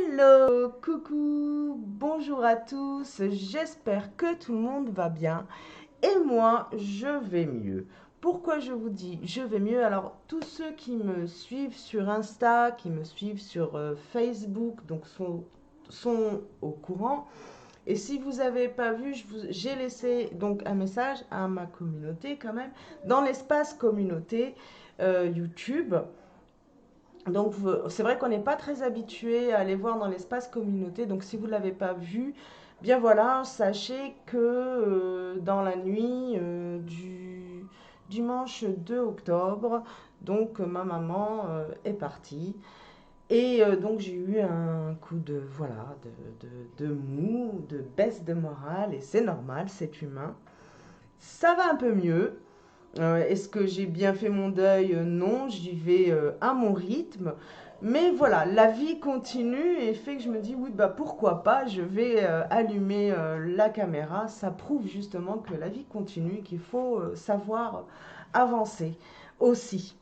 Hello, coucou, bonjour à tous, j'espère que tout le monde va bien et moi je vais mieux. Pourquoi je vous dis je vais mieux? Alors tous ceux qui me suivent sur Insta, qui me suivent sur Facebook, donc sont au courant. Et si vous n'avez pas vu, j'ai laissé donc un message à ma communauté quand même, dans l'espace communauté YouTube. Donc, c'est vrai qu'on n'est pas très habitué à aller voir dans l'espace communauté. Donc, si vous ne l'avez pas vu, bien voilà, sachez que dans la nuit du dimanche 2 octobre, donc ma maman est partie. Et donc, j'ai eu un coup de, voilà, de mou, de baisse de morale. Et c'est normal, c'est humain. Ça va un peu mieux. Est-ce que j'ai bien fait mon deuil? Non, j'y vais à mon rythme. Mais voilà, la vie continue et fait que je me dis, oui, bah pourquoi pas, je vais allumer la caméra. Ça prouve justement que la vie continue, qu'il faut savoir avancer aussi.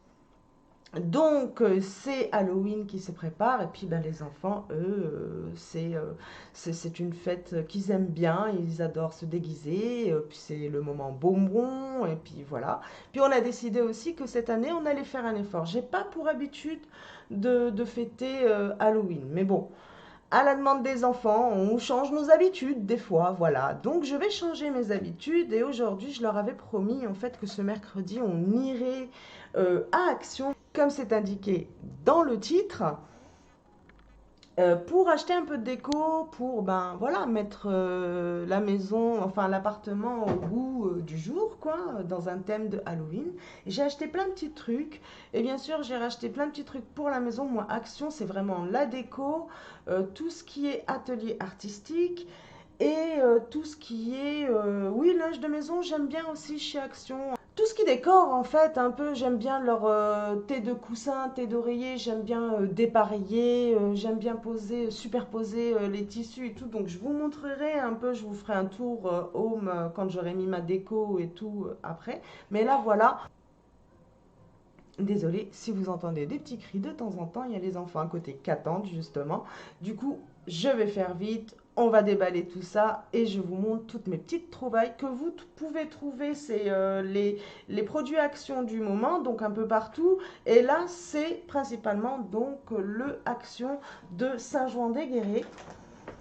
Donc, c'est Halloween qui se prépare, et puis ben, les enfants, eux, c'est une fête qu'ils aiment bien, ils adorent se déguiser, puis c'est le moment bonbon, et puis voilà. Puis on a décidé aussi que cette année, on allait faire un effort. J'ai pas pour habitude de fêter Halloween, mais bon, à la demande des enfants, on change nos habitudes des fois, voilà. Donc je vais changer mes habitudes et aujourd'hui je leur avais promis en fait que ce mercredi on irait à Action, comme c'est indiqué dans le titre, pour acheter un peu de déco, pour ben voilà mettre la maison, enfin l'appartement au goût du jour, quoi, dans un thème de Halloween. Et j'ai acheté plein de petits trucs. Et bien sûr, j'ai racheté plein de petits trucs pour la maison. Moi, Action, c'est vraiment la déco, tout ce qui est atelier artistique. Et tout ce qui est, oui, linge de maison, j'aime bien aussi chez Action. Tout ce qui décore, en fait, un peu, j'aime bien leur thé de coussin, thé d'oreiller, j'aime bien dépareiller, j'aime bien poser, superposer les tissus et tout. Donc, je vous montrerai un peu, je vous ferai un tour home quand j'aurai mis ma déco et tout après. Mais là, voilà. Désolée si vous entendez des petits cris de temps en temps, il y a les enfants à côté qui attendent justement. Du coup, je vais faire vite, on va déballer tout ça et je vous montre toutes mes petites trouvailles que vous pouvez trouver. C'est les produits Action du moment, donc un peu partout. Et là, c'est principalement donc le Action de Saint-Jouan-des-Guérets.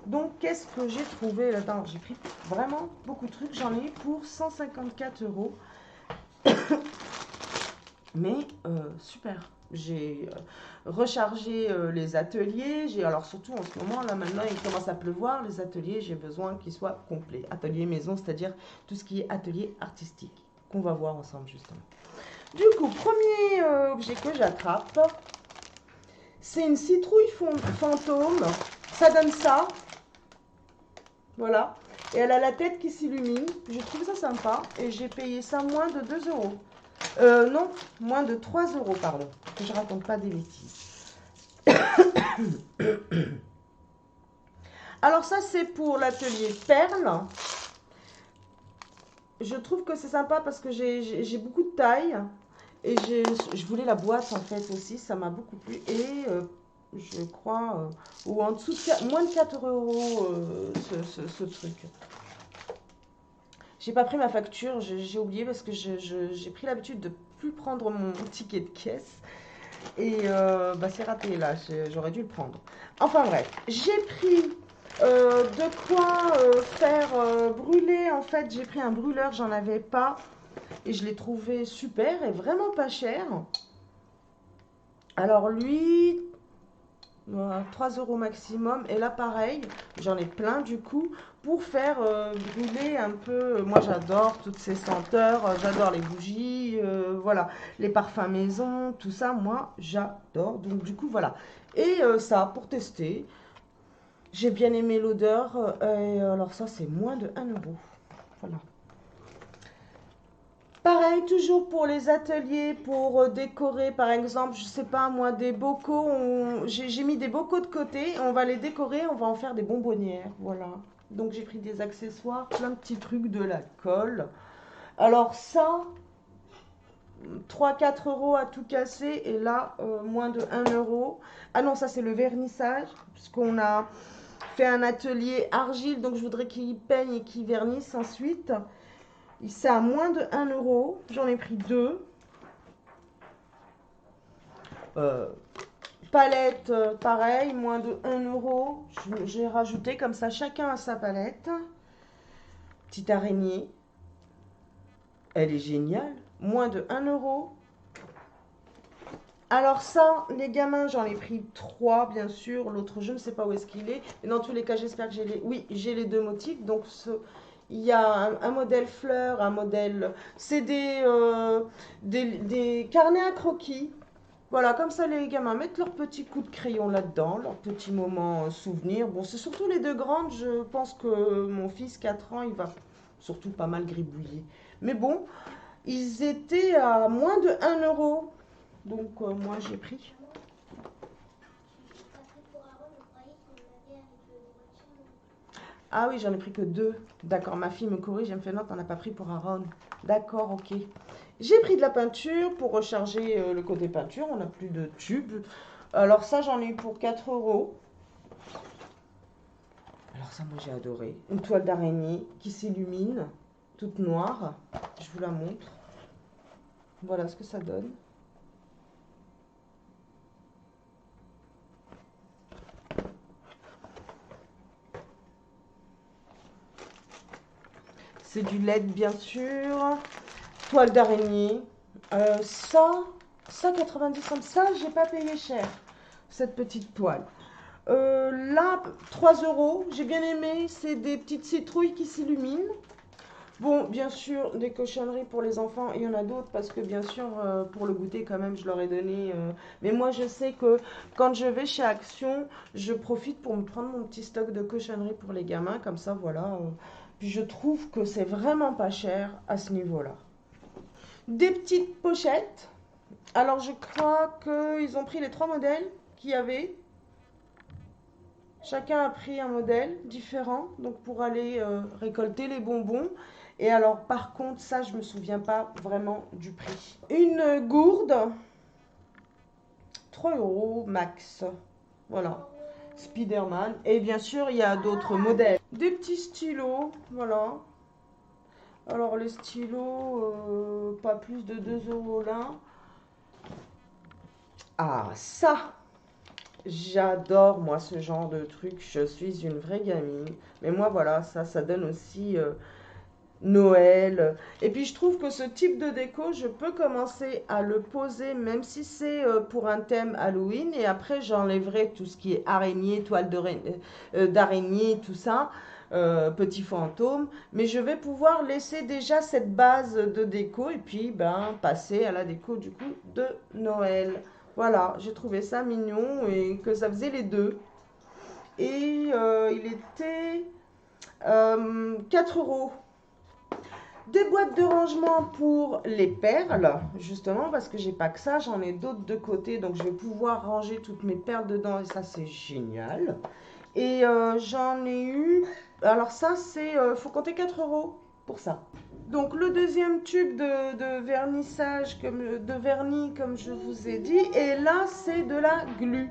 Donc, qu'est-ce que j'ai trouvé là-dedans? J'ai pris vraiment beaucoup de trucs. J'en ai eu pour 154 euros. Mais super. J'ai rechargé les ateliers. Alors surtout en ce moment, là maintenant, il commence à pleuvoir. Les ateliers, j'ai besoin qu'ils soient complets. Atelier maison, c'est-à-dire tout ce qui est atelier artistique, qu'on va voir ensemble justement. Du coup, premier objet que j'attrape, c'est une citrouille fantôme. Ça donne ça. Voilà. Et elle a la tête qui s'illumine. J'ai trouvé ça sympa. Et j'ai payé ça moins de 2 euros. Non, moins de 3 euros, pardon. Que je raconte pas des bêtises. Alors ça, c'est pour l'atelier perles. Je trouve que c'est sympa parce que j'ai beaucoup de taille. Et je voulais la boîte en fait aussi, ça m'a beaucoup plu. Et je crois, ou en dessous de moins de 4 euros ce truc. J'ai pas pris ma facture, j'ai oublié parce que j'ai pris l'habitude de plus prendre mon ticket de caisse. Et bah, c'est raté là, j'aurais dû le prendre. Enfin bref, j'ai pris de quoi faire brûler. En fait, j'ai pris un brûleur, j'en avais pas. Et je l'ai trouvé super et vraiment pas cher. Alors lui, 3 euros maximum. Et là, pareil, j'en ai plein du coup pour faire brûler un peu. Moi, j'adore toutes ces senteurs, j'adore les bougies, voilà, les parfums maison, tout ça, moi, j'adore. Donc, du coup, voilà. Et ça, pour tester, j'ai bien aimé l'odeur. Et alors, ça, c'est moins de 1 euro. Voilà. Pareil, toujours pour les ateliers, pour décorer, par exemple, je sais pas moi, des bocaux. J'ai mis des bocaux de côté, on va les décorer, on va en faire des bonbonnières. Voilà. Donc j'ai pris des accessoires, plein de petits trucs, de la colle. Alors ça, 3-4 euros à tout casser. Et là, moins de 1 euro. Ah non, ça c'est le vernissage. Puisqu'on a fait un atelier argile. Donc je voudrais qu'il peigne et qu'il vernisse ensuite. C'est à moins de 1 euro. J'en ai pris deux. Palette, pareil, moins de 1 euro. J'ai rajouté comme ça, chacun a sa palette. Petite araignée. Elle est géniale. Moins de 1 euro. Alors ça, les gamins, j'en ai pris 3, bien sûr. L'autre, je ne sais pas où est-ce qu'il est. Mais dans tous les cas, j'espère que j'ai les... Oui, j'ai les deux motifs. Donc, il y a un modèle fleur, un modèle... C'est des carnets à croquis. Voilà, comme ça, les gamins mettent leur petit coup de crayon là-dedans, leur petit moment souvenir. Bon, c'est surtout les deux grandes. Je pense que mon fils, 4 ans, il va surtout pas mal gribouiller. Mais bon, ils étaient à moins de 1 euro. Donc, moi, j'ai pris. Ah oui, j'en ai pris que 2. D'accord, ma fille me corrige, elle me fait non, t'en as pas pris pour Aaron. D'accord, ok. J'ai pris de la peinture pour recharger le côté peinture. On n'a plus de tubes. Alors ça, j'en ai eu pour 4 euros. Alors ça, moi, j'ai adoré. Une toile d'araignée qui s'illumine, toute noire. Je vous la montre. Voilà ce que ça donne. C'est du LED, bien sûr. Toile d'araignée. Ça, 90 centimes. Ça, j'ai pas payé cher, cette petite toile. Là, 3 euros. J'ai bien aimé. C'est des petites citrouilles qui s'illuminent. Bon, bien sûr, des cochonneries pour les enfants. Il y en a d'autres parce que, bien sûr, pour le goûter, quand même, je leur ai donné. Mais moi, je sais que quand je vais chez Action, je profite pour me prendre mon petit stock de cochonneries pour les gamins. Comme ça, voilà. Puis je trouve que c'est vraiment pas cher à ce niveau-là. Des petites pochettes. Alors, je crois qu'ils ont pris les 3 modèles qu'il y avait. Chacun a pris un modèle différent, donc pour aller récolter les bonbons. Et alors, par contre, ça, je me souviens pas vraiment du prix. Une gourde, 3 euros max. Voilà, Spider-Man. Et bien sûr, il y a d'autres modèles. Des petits stylos, voilà. Alors, les stylos, pas plus de 2 euros là. Ah, ça! J'adore, moi, ce genre de truc. Je suis une vraie gamine. Mais moi, voilà, ça donne aussi Noël. Et puis, je trouve que ce type de déco, je peux commencer à le poser, même si c'est pour un thème Halloween. Et après, j'enlèverai tout ce qui est araignée, toile d'araignée, tout ça, petits fantômes. Mais je vais pouvoir laisser déjà cette base de déco et puis, ben, passer à la déco, du coup, de Noël. Voilà, j'ai trouvé ça mignon et que ça faisait les deux. Et il était 4 euros. Des boîtes de rangement pour les perles, justement, parce que j'ai pas que ça, j'en ai d'autres de côté, donc je vais pouvoir ranger toutes mes perles dedans et ça, c'est génial. Et j'en ai eu, alors ça, c'est, faut compter 4 euros pour ça. Donc le deuxième tube de vernissage, de vernis, comme je vous ai dit, et là, c'est de la glu.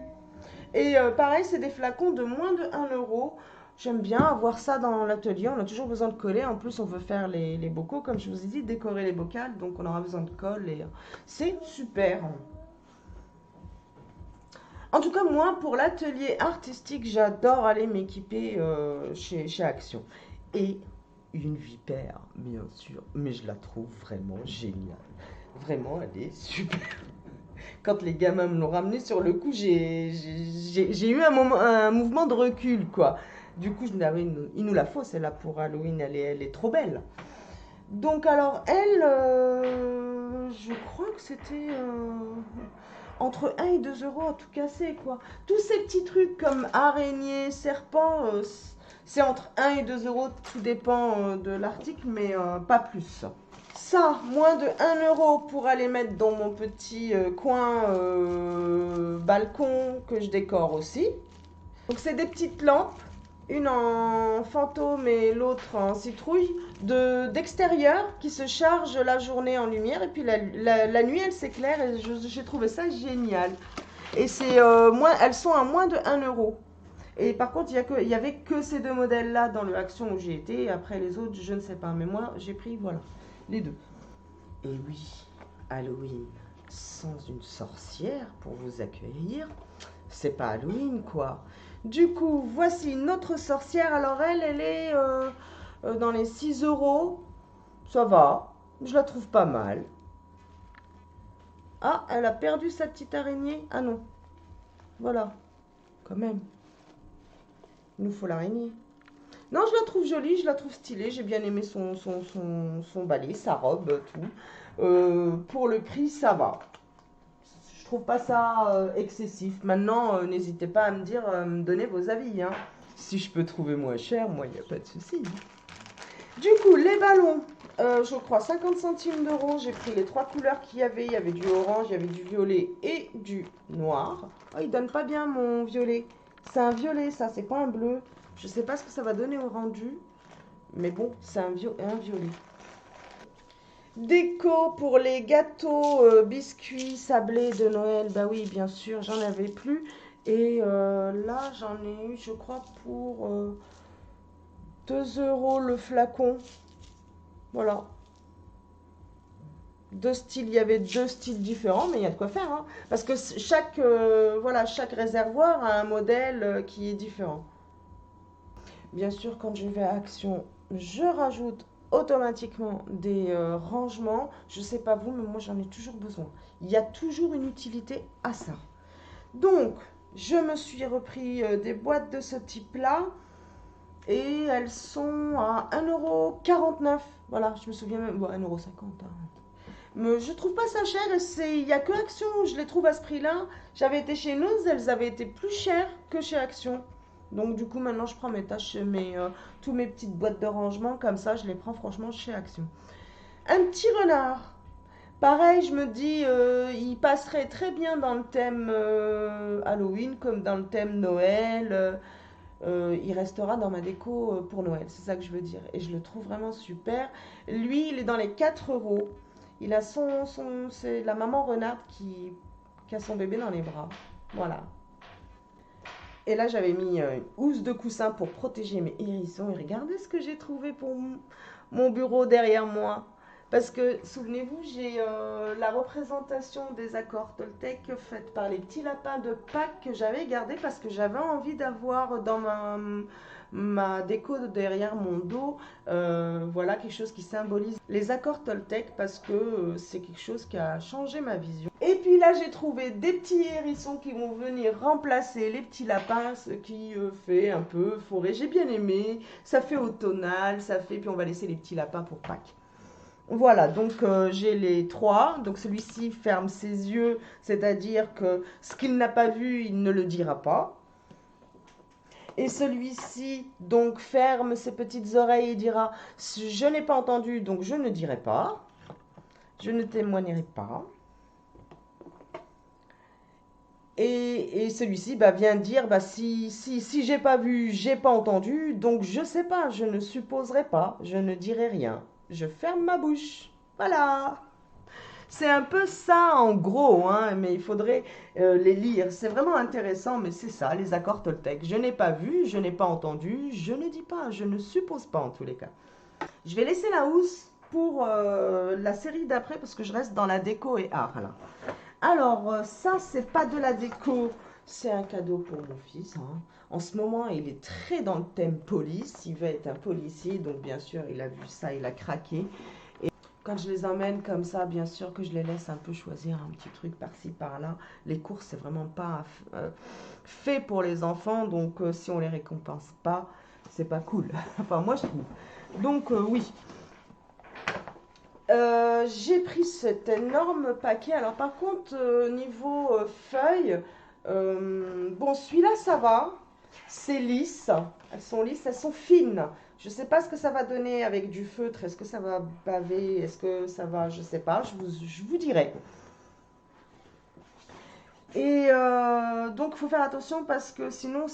Et pareil, c'est des flacons de moins de 1 euro. J'aime bien avoir ça dans l'atelier. On a toujours besoin de coller. En plus, on veut faire les bocaux, comme je vous ai dit, décorer les bocals. Donc, on aura besoin de colle. Et c'est super. En tout cas, moi, pour l'atelier artistique, j'adore aller m'équiper chez Action. Et une vipère, bien sûr. Mais je la trouve vraiment géniale. Vraiment, elle est super. Quand les gamins me l'ont ramené sur le coup, j'ai eu un mouvement de recul, quoi. Du coup, je me dis, ah oui, il nous la faut, celle-là pour Halloween, elle est trop belle. Donc, alors, elle, je crois que c'était entre 1 et 2 euros à tout casser, quoi. Tous ces petits trucs comme araignée, serpent, c'est entre 1 et 2 euros, tout dépend de l'article, mais pas plus. Ça, moins de 1 euro pour aller mettre dans mon petit coin balcon que je décore aussi. Donc, c'est des petites lampes. une en fantôme et l'autre en citrouille, d'extérieur qui se charge la journée en lumière et puis la nuit elle s'éclaire et j'ai trouvé ça génial. Et elles sont à moins de 1 euro. Et par contre, il y avait que ces deux modèles-là dans le Action où j'ai été. Et après les autres, je ne sais pas. Mais moi, j'ai pris, voilà, les deux. Et oui, Halloween sans une sorcière pour vous accueillir, c'est pas Halloween, quoi. Du coup, voici notre sorcière. Alors elle est dans les 6 euros. Ça va, je la trouve pas mal. Ah, elle a perdu sa petite araignée. Ah non, voilà, quand même. Il nous faut l'araignée. Non, je la trouve jolie, je la trouve stylée. J'ai bien aimé son balai, sa robe, tout. Pour le prix, ça va. Je trouve pas ça excessif. Maintenant, n'hésitez pas à me dire, me donner vos avis, hein. Si je peux trouver moins cher, moi, il n'y a pas de souci. Du coup, les ballons, je crois 50 centimes d'euros. J'ai pris les 3 couleurs qu'il y avait. Il y avait du orange, il y avait du violet et du noir. Oh, il donne pas bien mon violet. C'est un violet, ça, c'est pas un bleu. Je sais pas ce que ça va donner au rendu. Mais bon, c'est un violet. Déco pour les gâteaux, biscuits, sablés de Noël. Bah oui, bien sûr, j'en avais plus. Et là, j'en ai eu, je crois, pour 2 euros le flacon. Voilà. Deux styles, il y avait deux styles différents, mais il y a de quoi faire, hein. Parce que voilà, chaque réservoir a un modèle qui est différent. Bien sûr, quand je vais à Action, je rajoute automatiquement des rangements. Je ne sais pas vous, mais moi j'en ai toujours besoin. Il y a toujours une utilité à ça. Donc, je me suis repris des boîtes de ce type-là. Et elles sont à 1,49 €. Voilà, je me souviens même. Bon, 1,50 €. Hein. Mais je trouve pas ça cher. Il n'y a que Action où je les trouve à ce prix-là. J'avais été chez nous, elles avaient été plus chères que chez Action. Donc du coup maintenant je prends tous mes petites boîtes de rangement comme ça, je les prends franchement chez Action. Un petit renard. Pareil, je me dis, il passerait très bien dans le thème Halloween comme dans le thème Noël. Il restera dans ma déco pour Noël, c'est ça que je veux dire. Et je le trouve vraiment super. Lui, il est dans les 4 euros. Il a c'est la maman renarde qui a son bébé dans les bras. Voilà. Et là, j'avais mis une housse de coussin pour protéger mes hérissons. Et regardez ce que j'ai trouvé pour mon bureau derrière moi. Parce que, souvenez-vous, j'ai la représentation des accords Toltec faite par les petits lapins de Pâques que j'avais gardé parce que j'avais envie d'avoir dans ma déco derrière mon dos, voilà, quelque chose qui symbolise les accords Toltec parce que c'est quelque chose qui a changé ma vision. Et puis là, j'ai trouvé des petits hérissons qui vont venir remplacer les petits lapins, ce qui fait un peu forêt. J'ai bien aimé, ça fait automnal, ça fait, puis on va laisser les petits lapins pour Pâques. Voilà, donc j'ai les trois. Donc celui-ci ferme ses yeux, c'est-à-dire que ce qu'il n'a pas vu, il ne le dira pas. Et celui-ci, donc, ferme ses petites oreilles et dira « Je n'ai pas entendu, donc je ne dirai pas. Je ne témoignerai pas. » Et celui-ci vient dire si j'ai pas vu, j'ai pas entendu, donc je sais pas, je ne supposerai pas, je ne dirai rien. Je ferme ma bouche. Voilà. C'est un peu ça en gros, hein, mais il faudrait les lire. C'est vraiment intéressant, mais c'est ça, les accords Toltec. Je n'ai pas vu, je n'ai pas entendu, je ne dis pas, je ne suppose pas en tous les cas. Je vais laisser la housse pour la série d'après parce que je reste dans la déco et art là. Alors, ça, c'est pas de la déco, c'est un cadeau pour mon fils. Hein. En ce moment, il est très dans le thème police. Il veut être un policier, donc bien sûr, il a vu ça, il a craqué. Et quand je les emmène comme ça, bien sûr que je les laisse un peu choisir un petit truc par-ci, par-là. Les courses, c'est vraiment pas fait pour les enfants, donc si on les récompense pas, c'est pas cool. Enfin, moi, je trouve. Donc, oui. J'ai pris cet énorme paquet. Alors par contre, niveau feuilles, bon celui-là ça va. C'est lisse. Elles sont lisses, elles sont fines. Je ne sais pas ce que ça va donner avec du feutre. Est-ce que ça va baver? Est-ce que ça va? Je ne sais pas. Je vous dirai. Et donc, il faut faire attention parce que sinon,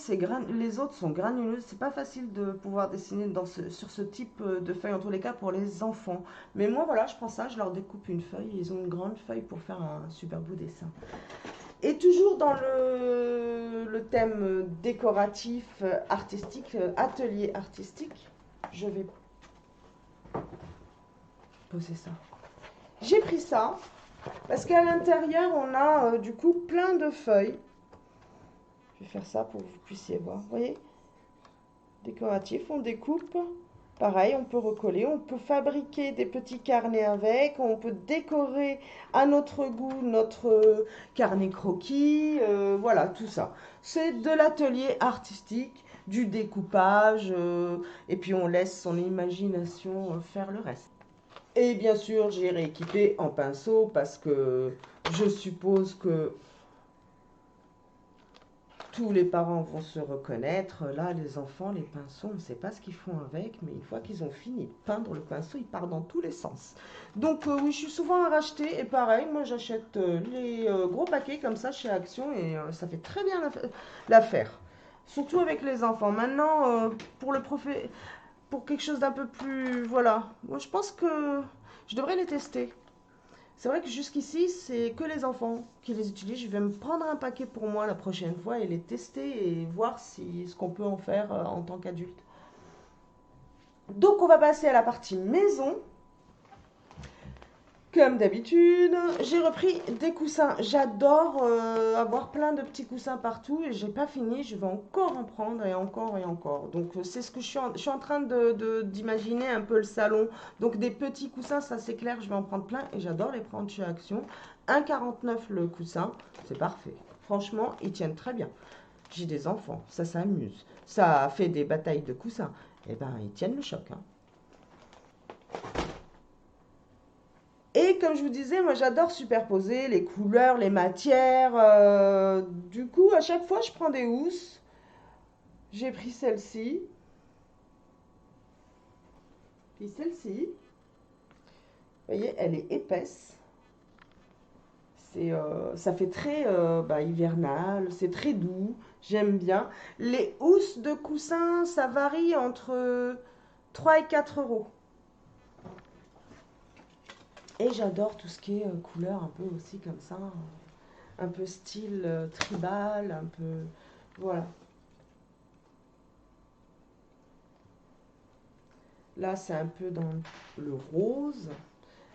les autres sont granuleux. C'est pas facile de pouvoir dessiner sur ce type de feuille, en tous les cas pour les enfants. Mais moi, voilà, je prends ça, je leur découpe une feuille. Ils ont une grande feuille pour faire un super beau dessin. Et toujours dans le thème décoratif, artistique, atelier artistique, je vais poser ça. J'ai pris ça parce qu'à l'intérieur, on a du coup plein de feuilles. Je vais faire ça pour que vous puissiez voir. Vous voyez? Décoratif, on découpe. Pareil, on peut recoller, on peut fabriquer des petits carnets avec, on peut décorer à notre goût notre carnet croquis, voilà, tout ça. C'est de l'atelier artistique, du découpage, et puis on laisse son imagination faire le reste. Et bien sûr, j'ai rééquipé en pinceau parce que je suppose que tous les parents vont se reconnaître. Là, les enfants, les pinceaux, on ne sait pas ce qu'ils font avec, mais une fois qu'ils ont fini de peindre le pinceau, il part dans tous les sens. Donc oui, je suis souvent à racheter. Et pareil, moi j'achète les gros paquets comme ça chez Action et ça fait très bien l'affaire. Surtout avec les enfants. Maintenant, pour quelque chose d'un peu plus... Voilà. Moi, je pense que je devrais les tester. C'est vrai que jusqu'ici, c'est que les enfants qui les utilisent. Je vais me prendre un paquet pour moi la prochaine fois et les tester et voir ce qu'on peut en faire en tant qu'adulte. Donc, on va passer à la partie maison. Comme d'habitude, j'ai repris des coussins. J'adore avoir plein de petits coussins partout et j'ai pas fini. Je vais encore en prendre et encore et encore. Donc c'est ce que je suis en train d'imaginer un peu le salon. Donc des petits coussins, ça c'est clair, je vais en prendre plein et j'adore les prendre chez Action. 1,49 le coussin, c'est parfait. Franchement, ils tiennent très bien. J'ai des enfants, ça s'amuse. Ça fait des batailles de coussins. Eh ben, ils tiennent le choc, hein. Et comme je vous disais, moi j'adore superposer les couleurs, les matières. Du coup, à chaque fois, je prends des housses. J'ai pris celle-ci. Puis celle-ci. Vous voyez, elle est épaisse. Ça fait très hivernal, c'est très doux. J'aime bien. Les housses de coussin, ça varie entre 3 et 4 euros. Et j'adore tout ce qui est couleur un peu aussi comme ça. Un peu style tribal, un peu... Voilà. Là, c'est un peu dans le rose.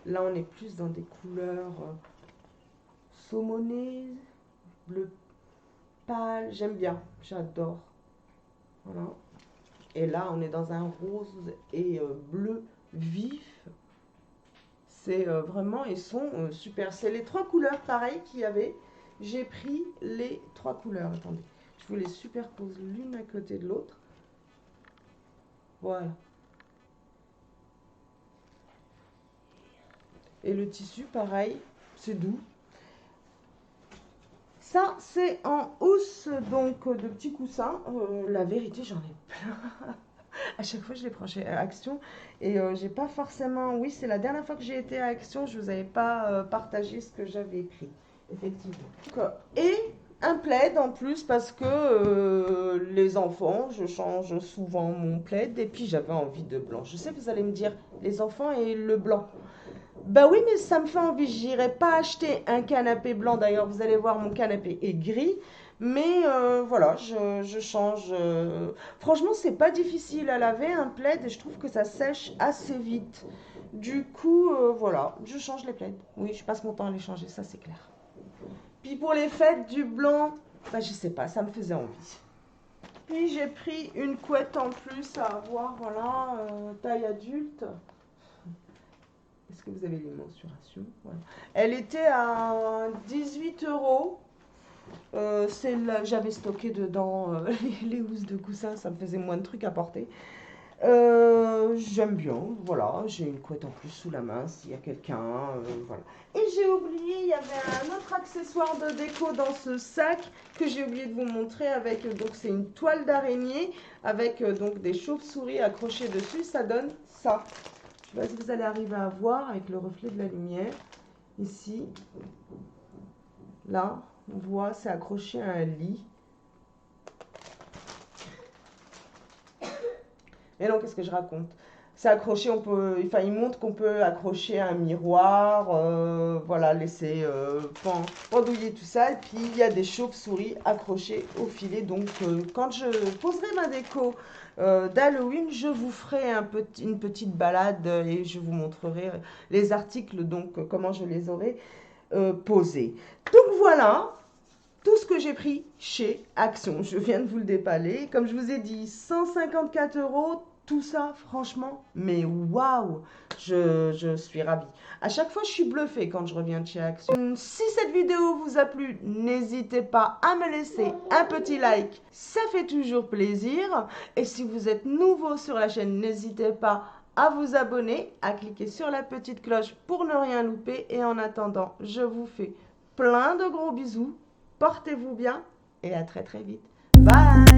Là, on est plus dans des couleurs saumonées, bleu pâle. J'aime bien, j'adore. Voilà. Et là, on est dans un rose et bleu vif. C'est vraiment, ils sont super. C'est les 3 couleurs pareilles qu'il y avait. J'ai pris les 3 couleurs. Attendez, je vous les superpose l'une à côté de l'autre. Voilà. Et le tissu, pareil, c'est doux. Ça, c'est en housse, donc de petits coussins. La vérité, j'en ai plein. À chaque fois, je les prends chez Action. Et j'ai pas forcément... Oui, c'est la dernière fois que j'ai été à Action, je vous avais pas partagé ce que j'avais pris. Effectivement. Et un plaid en plus parce que les enfants, je change souvent mon plaid. Et puis, j'avais envie de blanc. Je sais que vous allez me dire, les enfants et le blanc. Bah oui, mais ça me fait envie. J'irai pas acheter un canapé blanc. D'ailleurs, vous allez voir, mon canapé est gris. Mais voilà, je change. Franchement, c'est pas difficile à laver un plaid et je trouve que ça sèche assez vite. Du coup, voilà, je change les plaids. Oui, je passe mon temps à les changer, ça c'est clair. Puis pour les fêtes du blanc, bah je sais pas, ça me faisait envie. Puis j'ai pris une couette en plus à avoir, voilà, taille adulte. Est-ce que vous avez les mensurations? Voilà. Elle était à 18 euros. J'avais stocké dedans les housses de coussin, ça me faisait moins de trucs à porter. J'aime bien, voilà, j'ai une couette en plus sous la main s'il y a quelqu'un, voilà. Et j'ai oublié, il y avait un autre accessoire de déco dans ce sac que j'ai oublié de vous montrer avec, donc c'est une toile d'araignée avec donc des chauves-souris accrochées dessus, ça donne ça. Je ne sais pas si vous allez arriver à voir avec le reflet de la lumière, ici, là. On voit, c'est accroché à un lit. Et non, qu'est-ce que je raconte? C'est accroché, on peut, enfin, il montre qu'on peut accrocher un miroir, voilà, laisser pendouiller tout ça. Et puis, il y a des chauves-souris accrochées au filet. Donc, quand je poserai ma déco d'Halloween, je vous ferai une petite balade et je vous montrerai les articles, donc, comment je les aurai posés. Donc, voilà. Tout ce que j'ai pris chez Action, je viens de vous le déballer. Comme je vous ai dit, 154 euros, tout ça, franchement, mais waouh, je suis ravie. À chaque fois, je suis bluffée quand je reviens de chez Action. Si cette vidéo vous a plu, n'hésitez pas à me laisser un petit like, ça fait toujours plaisir. Et si vous êtes nouveau sur la chaîne, n'hésitez pas à vous abonner, à cliquer sur la petite cloche pour ne rien louper. Et en attendant, je vous fais plein de gros bisous. Portez-vous bien et à très très vite. Bye!